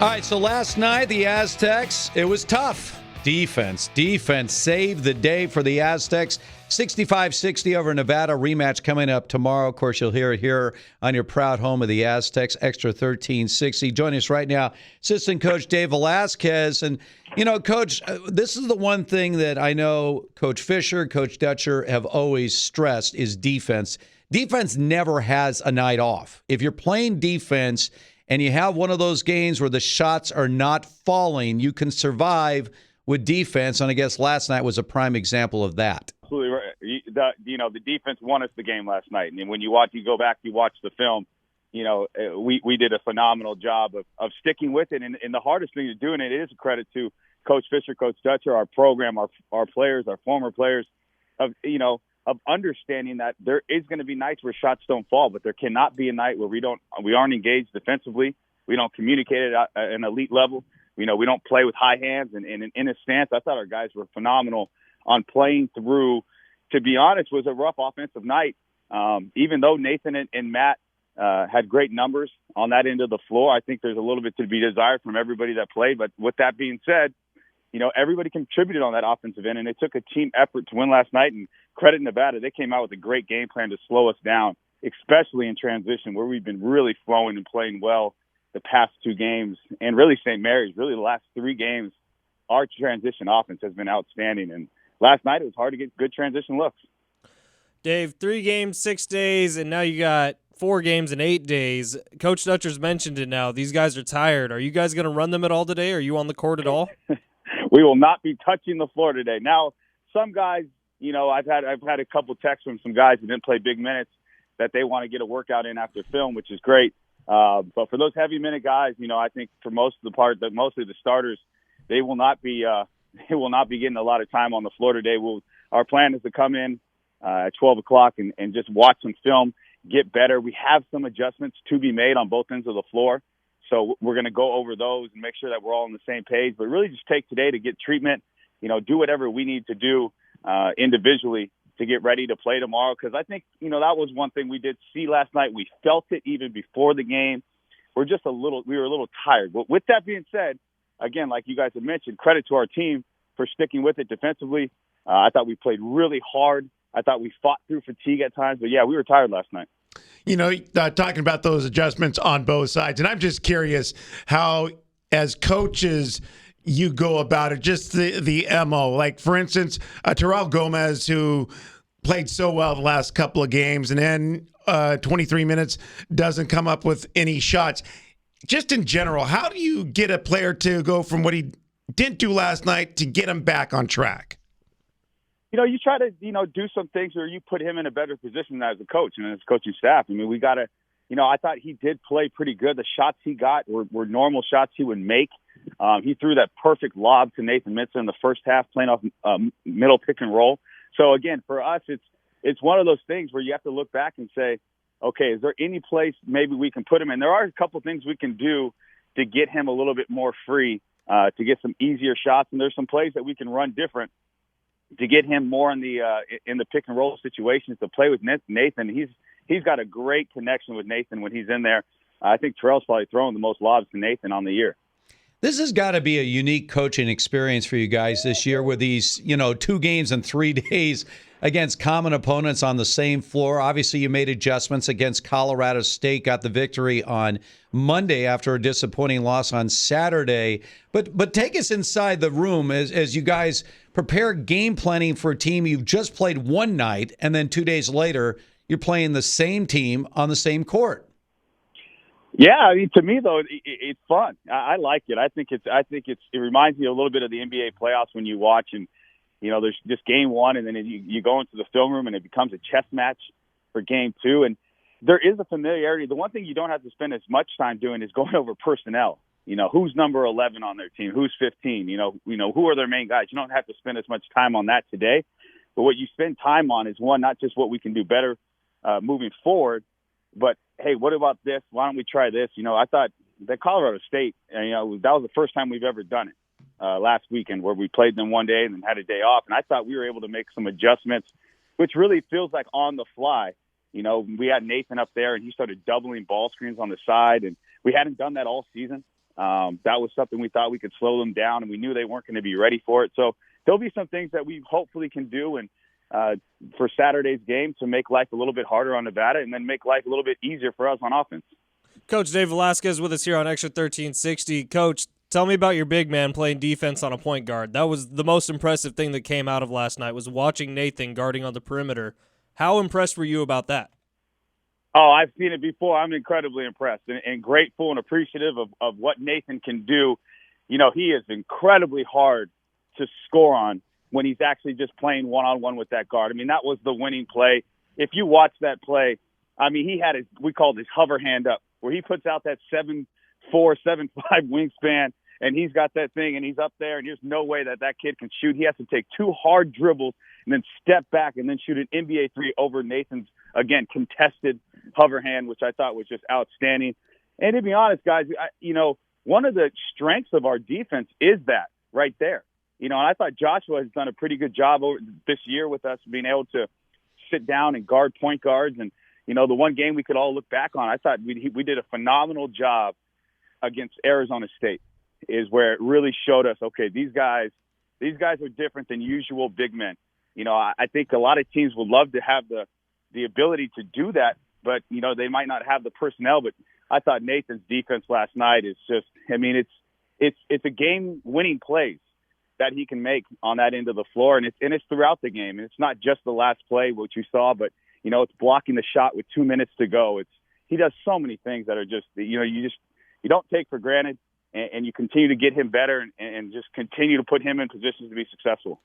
All right, so last night, the Aztecs, it was tough. Defense saved the day for the Aztecs. 65-60 over Nevada. Rematch coming up tomorrow. Of course, you'll hear it here on your proud home of the Aztecs, Xtra 1360. Joining us right now, assistant coach Dave Velasquez. And, you know, Coach, this is the one thing that I know Coach Fisher, Coach Dutcher have always stressed is defense. Defense never has a night off. If you're playing defense and you have one of those games where the shots are not falling, you can survive with defense, and I guess last night was a prime example of that. Absolutely right. The defense won us the game last night, and when you go back, you watch the film. We did a phenomenal job of sticking with it, and the hardest thing to do, and it is a credit to Coach Fisher, Coach Dutcher, our program, our players, our former players, of understanding that there is going to be nights where shots don't fall, but there cannot be a night where we aren't engaged defensively, we don't communicate at an elite level. We don't play with high hands and in a stance. I thought our guys were phenomenal on playing through, to be honest, was a rough offensive night. Even though Nathan and Matt had great numbers on that end of the floor, I think there's a little bit to be desired from everybody that played. But with that being said, everybody contributed on that offensive end, and it took a team effort to win last night. And credit Nevada, they came out with a great game plan to slow us down, especially in transition, where we've been really flowing and playing well the past two games, and really St. Mary's, really the last three games, our transition offense has been outstanding. And last night it was hard to get good transition looks. Dave, 3 games, 6 days, and now you got 4 games in 8 days. Coach Dutcher's mentioned it now. These guys are tired. Are you guys going to run them at all today? Are you on the court at all? We will not be touching the floor today. Now, some guys, I've had a couple texts from some guys who didn't play big minutes that they want to get a workout in after film, which is great. But for those heavy minute guys, I think for most of the part, that mostly the starters, they will not be getting a lot of time on the floor today. Our plan is to come in at 12 o'clock and just watch some film, get better. We have some adjustments to be made on both ends of the floor, so we're going to go over those and make sure that we're all on the same page. But really, just take today to get treatment. Do whatever we need to do individually to get ready to play tomorrow. Because I think, that was one thing we did see last night. We felt it even before the game. We were a little tired. But with that being said, again, like you guys have mentioned, credit to our team for sticking with it defensively. I thought we played really hard. I thought we fought through fatigue at times. But, yeah, we were tired last night. Talking about those adjustments on both sides, and I'm just curious how, as coaches, you go about it, just the MO. Like, for instance, Terrell Gomez, who played so well the last couple of games, and then 23 minutes doesn't come up with any shots. Just in general, how do you get a player to go from what he didn't do last night to get him back on track? You try to, do some things where you put him in a better position as a coach and as coaching staff. I mean, we got to, I thought he did play pretty good. The shots he got were normal shots he would make. He threw that perfect lob to Nathan Mitson in the first half, playing off middle pick and roll. So again, for us, it's one of those things where you have to look back and say, okay, is there any place maybe we can put him in? There are a couple things we can do to get him a little bit more free, to get some easier shots. And there's some plays that we can run different to get him more in the pick and roll situations to play with Nathan. He's got a great connection with Nathan when he's in there. I think Terrell's probably throwing the most lobs to Nathan on the year. This has got to be a unique coaching experience for you guys this year with these, 2 games in 3 days against common opponents on the same floor. Obviously, you made adjustments against Colorado State, got the victory on Monday after a disappointing loss on Saturday. But take us inside the room as you guys prepare game planning for a team you've just played one night, and then 2 days later, you're playing the same team on the same court. Yeah, I mean, to me though, it's fun. I like it. I think it reminds me a little bit of the NBA playoffs when you watch and there's just game 1 and then you go into the film room and it becomes a chess match for game 2, and there is a familiarity. The one thing you don't have to spend as much time doing is going over personnel. Who's number 11 on their team, who's 15. Who are their main guys. You don't have to spend as much time on that today. But what you spend time on is one, not just what we can do better moving forward, but hey, what about this? Why don't we try this? I thought that Colorado State, that was the first time we've ever done it last weekend, where we played them one day and then had a day off. And I thought we were able to make some adjustments, which really feels like on the fly. We had Nathan up there and he started doubling ball screens on the side, and we hadn't done that all season. That was something we thought we could slow them down, and we knew they weren't going to be ready for it. So there'll be some things that we hopefully can do and for Saturday's game to make life a little bit harder on Nevada and then make life a little bit easier for us on offense. Coach Dave Velasquez with us here on Extra 1360. Coach, tell me about your big man playing defense on a point guard. That was the most impressive thing that came out of last night, was watching Nathan guarding on the perimeter. How impressed were you about that? Oh, I've seen it before. I'm incredibly impressed and grateful and appreciative of what Nathan can do. You know, he is incredibly hard to score on when he's actually just playing one-on-one with that guard. I mean, that was the winning play. If you watch that play, I mean, he had we called his hover hand up, where he puts out that 7'4", 7'5" wingspan, and he's got that thing, and he's up there, and there's no way that kid can shoot. He has to take 2 hard dribbles and then step back and then shoot an NBA 3 over Nathan's, again, contested hover hand, which I thought was just outstanding. And to be honest, guys, one of the strengths of our defense is that right there. And I thought Joshua has done a pretty good job over this year with us being able to sit down and guard point guards. And, the one game we could all look back on, I thought we did a phenomenal job against Arizona State, is where it really showed us, okay, these guys are different than usual big men. I think a lot of teams would love to have the ability to do that, but, they might not have the personnel. But I thought Nathan's defense last night is just, I mean, it's a game-winning plays that he can make on that end of the floor, and it's throughout the game. And it's not just the last play, which you saw, but, it's blocking the shot with 2 minutes to go. He does so many things that are just, you don't take for granted, and you continue to get him better and just continue to put him in positions to be successful.